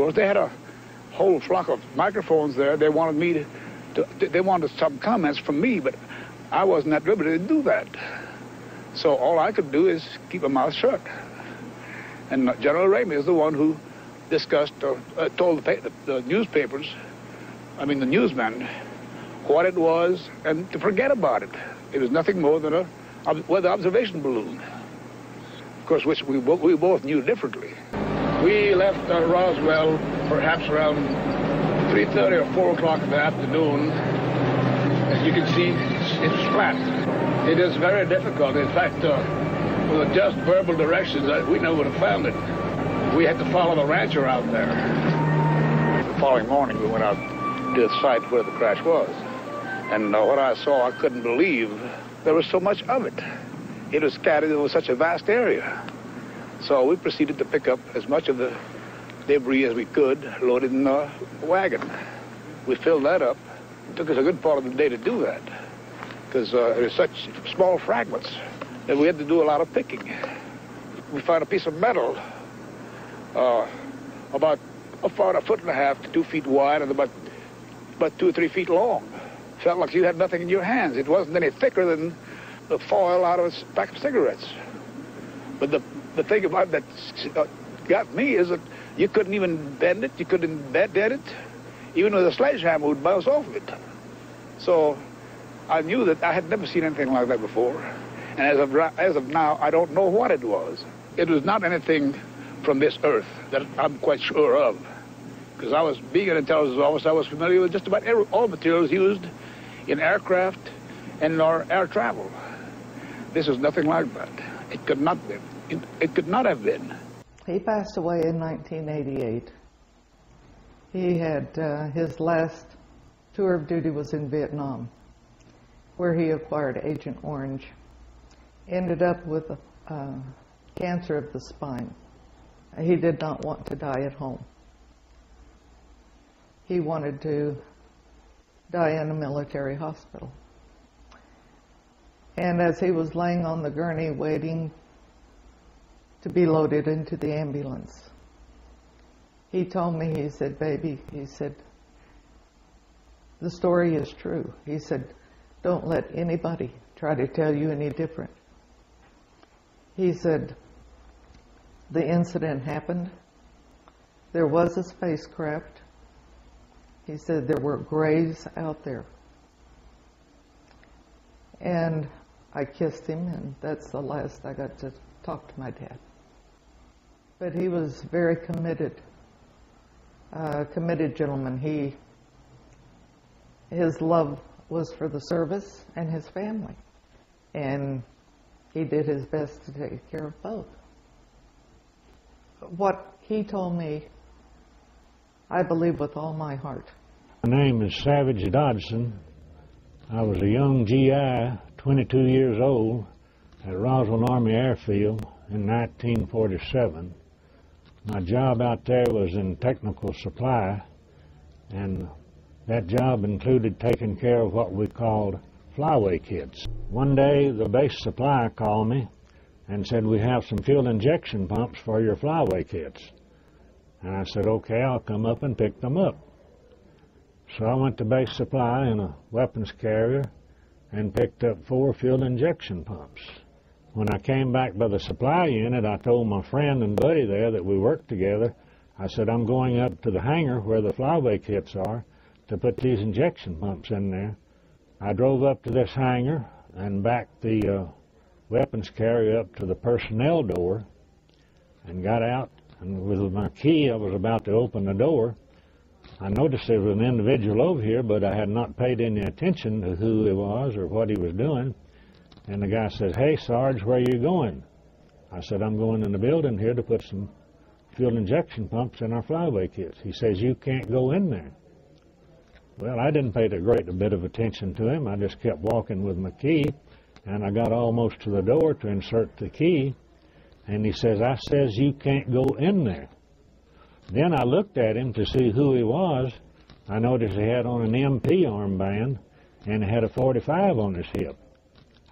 course, they had a whole flock of microphones there. They wanted me they wanted some comments from me, but I wasn't at liberty to do that. So all I could do is keep my mouth shut. And General Ramey is the one who discussed, told the newspapers, I mean the newsmen, what it was and to forget about it. It was nothing more than a weather observation balloon, of course, which we both knew differently. We left Roswell perhaps around 3:30 or 4 o'clock in the afternoon. As you can see, it's flat. It is very difficult. In fact, with just verbal directions, we never would have found it. We had to follow the rancher out there. The following morning, we went out to the site where the crash was. And what I saw, I couldn't believe there was so much of it. It was scattered over such a vast area. So we proceeded to pick up as much of the debris as we could, loaded in the wagon. We filled that up. It took us a good part of the day to do that, because it was such small fragments that we had to do a lot of picking. We found a piece of metal about a 1.5 to 2 feet wide and about 2 or 3 feet long. Felt like you had nothing in your hands. It wasn't any thicker than the foil out of a pack of cigarettes. But the thing about that got me is that you couldn't even bend it, you couldn't dead it. Even with a sledgehammer would bounce off of it. So I knew that I had never seen anything like that before. And as of now, I don't know what it was. It was not anything from this earth that I'm quite sure of. Because being an intelligence officer, I was familiar with just about all materials used in aircraft and in our air travel. This is nothing like that. It could not be. It could not have been. He passed away in 1988. He had his last tour of duty was in Vietnam, where he acquired Agent Orange. Ended up with cancer of the spine. He did not want to die at home. He wanted to die in a military hospital. And as he was laying on the gurney waiting to be loaded into the ambulance, he told me, he said, "Baby," he said, "the story is true." He said, "Don't let anybody try to tell you any different." He said, "The incident happened. There was a spacecraft." He said, "There were graves out there." And I kissed him, and that's the last I got to talk to my dad. But he was very committed gentleman. His love was for the service and his family, and he did his best to take care of both. What he told me, I believe with all my heart. My name is Savage Dodson. I was a young GI, 22 years old, at Roswell Army Airfield in 1947. My job out there was in technical supply, and that job included taking care of what we called flyway kits. One day, the base supply called me and said, "We have some fuel injection pumps for your flyway kits." And I said, "Okay, I'll come up and pick them up." So I went to base supply in a weapons carrier and picked up 4 fuel injection pumps. When I came back by the supply unit, I told my friend and buddy there that we worked together, I said, "I'm going up to the hangar where the flyway kits are to put these injection pumps in there." I drove up to this hangar and backed the weapons carrier up to the personnel door and got out, and with my key I was about to open the door. I noticed there was an individual over here, but I had not paid any attention to who he was or what he was doing. And the guy says, "Hey, Sarge, where are you going?" I said, "I'm going in the building here to put some fuel injection pumps in our flyway kits." He says, "You can't go in there." Well, I didn't pay a great bit of attention to him. I just kept walking with my key, and I got almost to the door to insert the key, and he says, "I says you can't go in there." Then I looked at him to see who he was. I noticed he had on an MP armband, and he had a .45 on his hip.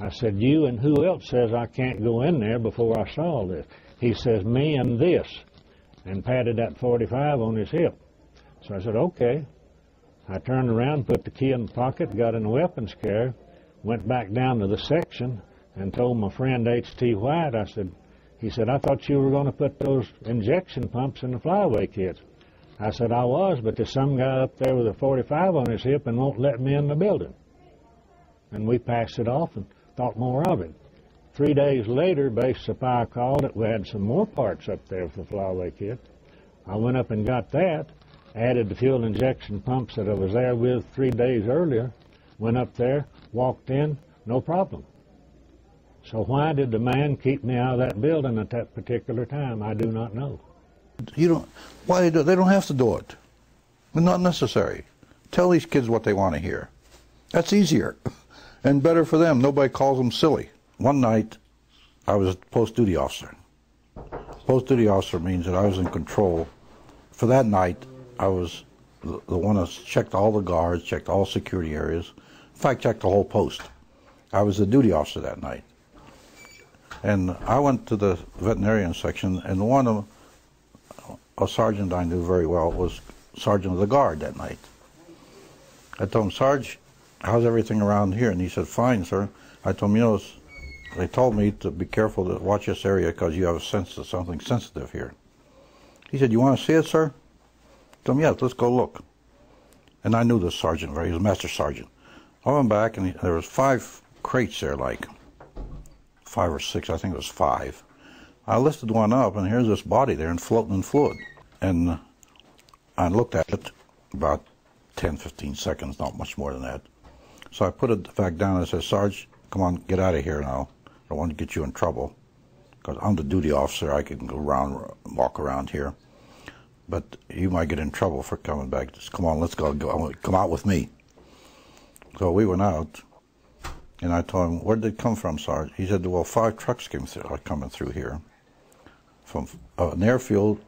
I said, "You and who else says I can't go in there before I saw this?" He says, "Me and this." and patted that 45 on his hip. So I said, okay. I turned around, put the key in the pocket, got in the weapons carrier, went back down to the section and told my friend H.T. White, he said, I thought you were going to put those injection pumps in the flyaway kits. I said, I was, but there's some guy up there with a 45 on his hip and won't let me in the building. And we passed it off and thought more of it. 3 days later, base supply called that we had some more parts up there for the flyaway kit. I went up and got that, added the fuel injection pumps that I was there with 3 days earlier, went up there, walked in, no problem. So why did the man keep me out of that building at that particular time? I do not know. Why they don't have to do it. It's not necessary. Tell these kids what they want to hear. That's easier and better for them. Nobody calls them silly. One night, I was a post-duty officer. Post-duty officer means that I was in control. For that night, I was the one that checked all the guards, checked all security areas. In fact, checked the whole post. I was the duty officer that night. And I went to the veterinarian section, and one of a sergeant I knew very well was sergeant of the guard that night. I told him, Sarge, how's everything around here? And he said, fine, sir. I told him, they told me to be careful to watch this area because you have a sense of something sensitive here. He said, you want to see it, sir? I told him, yes, let's go look. And I knew this sergeant very, he was a master sergeant. I went back, and there was 5 crates there, like 5 or 6, I think it was 5. I lifted one up, and here's this body there and floating in fluid. And I looked at it about 10, 15 seconds, not much more than that. So I put it back down and I said, Sarge, come on, get out of here now. I don't want to get you in trouble. Because I'm the duty officer, I can go around, walk around here. But you might get in trouble for coming back. Just come on, let's go, come out with me. So we went out, and I told him, where did it come from, Sarge? He said, well, 5 trucks are coming through here from an airfield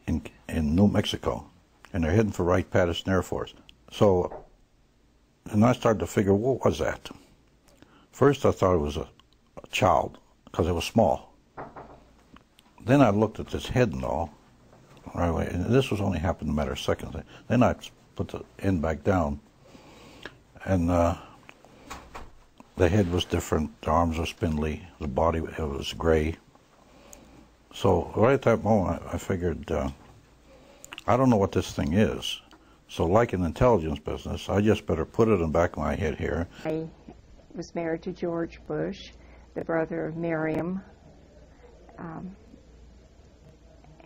in New Mexico, and they're heading for Wright-Patterson Air Force. So, and I started to figure, what was that? First I thought it was a child, because it was small. Then I looked at this head and all, right away, and this was only happened in a matter of seconds. Then I put the end back down, and the head was different, the arms were spindly, the body it was gray. So right at that moment I figured, I don't know what this thing is. So like in the intelligence business, I just better put it in the back of my head here. I was married to George Bush, the brother of Miriam,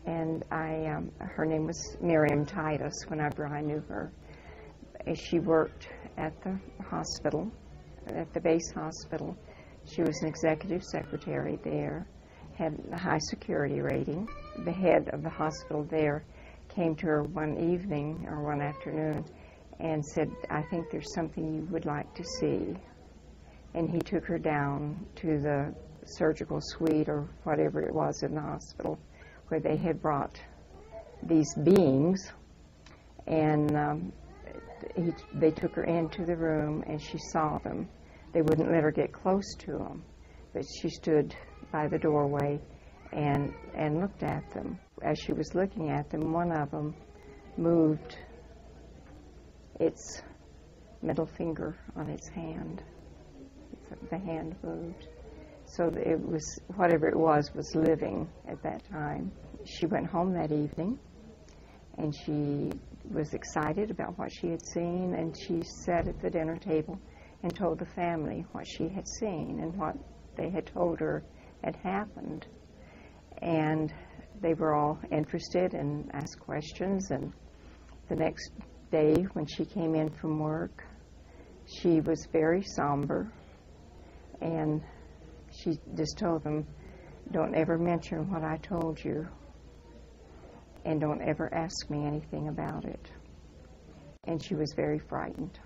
and her name was Miriam Titus whenever I knew her. She worked at the hospital, at the base hospital. She was an executive secretary there, had a high security rating. The head of the hospital there came to her one evening or one afternoon and said, I think there's something you would like to see. And he took her down to the surgical suite or whatever it was in the hospital where they had brought these beings, and they took her into the room and she saw them. They wouldn't let her get close to them, but she stood by the doorway and looked at them. As she was looking at them, one of them moved its middle finger on its hand. The hand moved. So it was, whatever it was living at that time. She went home that evening, and she was excited about what she had seen, and she sat at the dinner table and told the family what she had seen and what they had told her had happened. And they were all interested and asked questions, and the next day when she came in from work, she was very somber, and she just told them, don't ever mention what I told you, and don't ever ask me anything about it. And she was very frightened.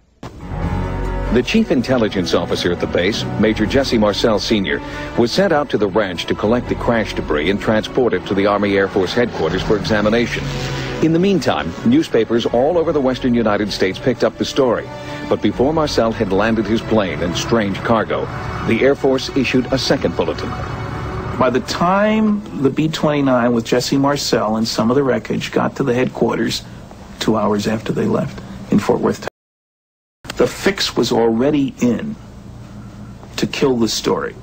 The chief intelligence officer at the base, Major Jesse Marcel Sr., was sent out to the ranch to collect the crash debris and transport it to the Army Air Force headquarters for examination. In the meantime, newspapers all over the western United States picked up the story. But before Marcel had landed his plane and strange cargo, the Air Force issued a second bulletin. By the time the B-29 with Jesse Marcel and some of the wreckage got to the headquarters 2 hours after they left in Fort Worth, Texas, the fix was already in to kill the story.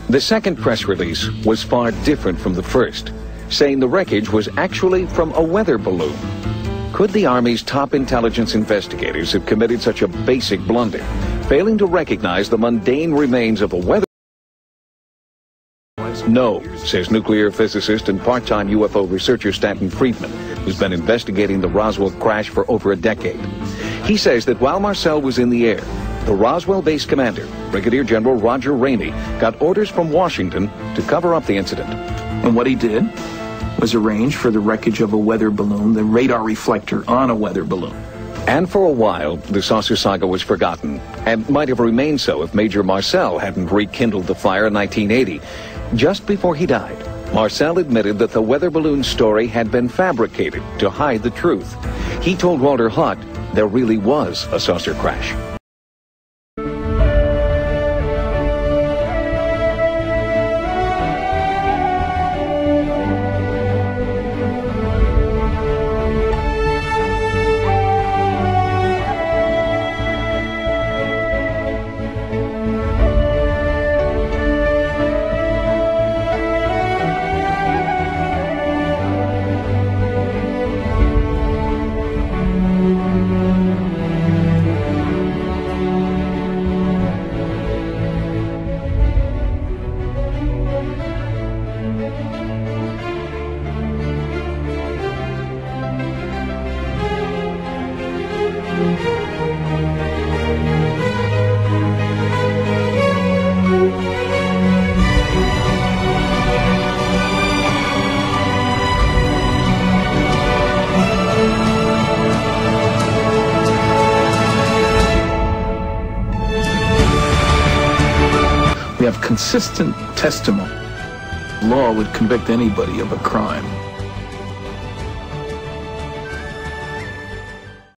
The second press release was far different from the first, saying the wreckage was actually from a weather balloon. Could the Army's top intelligence investigators have committed such a basic blunder, failing to recognize the mundane remains of a weather? No, says nuclear physicist and part-time UFO researcher Stanton Friedman, who's been investigating the Roswell crash for over a decade. He says that while Marcel was in the air, the Roswell base commander, Brigadier General Roger Ramey, got orders from Washington to cover up the incident. And what he did was arrange for the wreckage of a weather balloon, the radar reflector on a weather balloon. And for a while, the saucer saga was forgotten, and might have remained so if Major Marcel hadn't rekindled the fire in 1980. Just before he died, Marcel admitted that the weather balloon story had been fabricated to hide the truth. He told Walter Hutt there really was a saucer crash. We have consistent testimony. Law would convict anybody of a crime.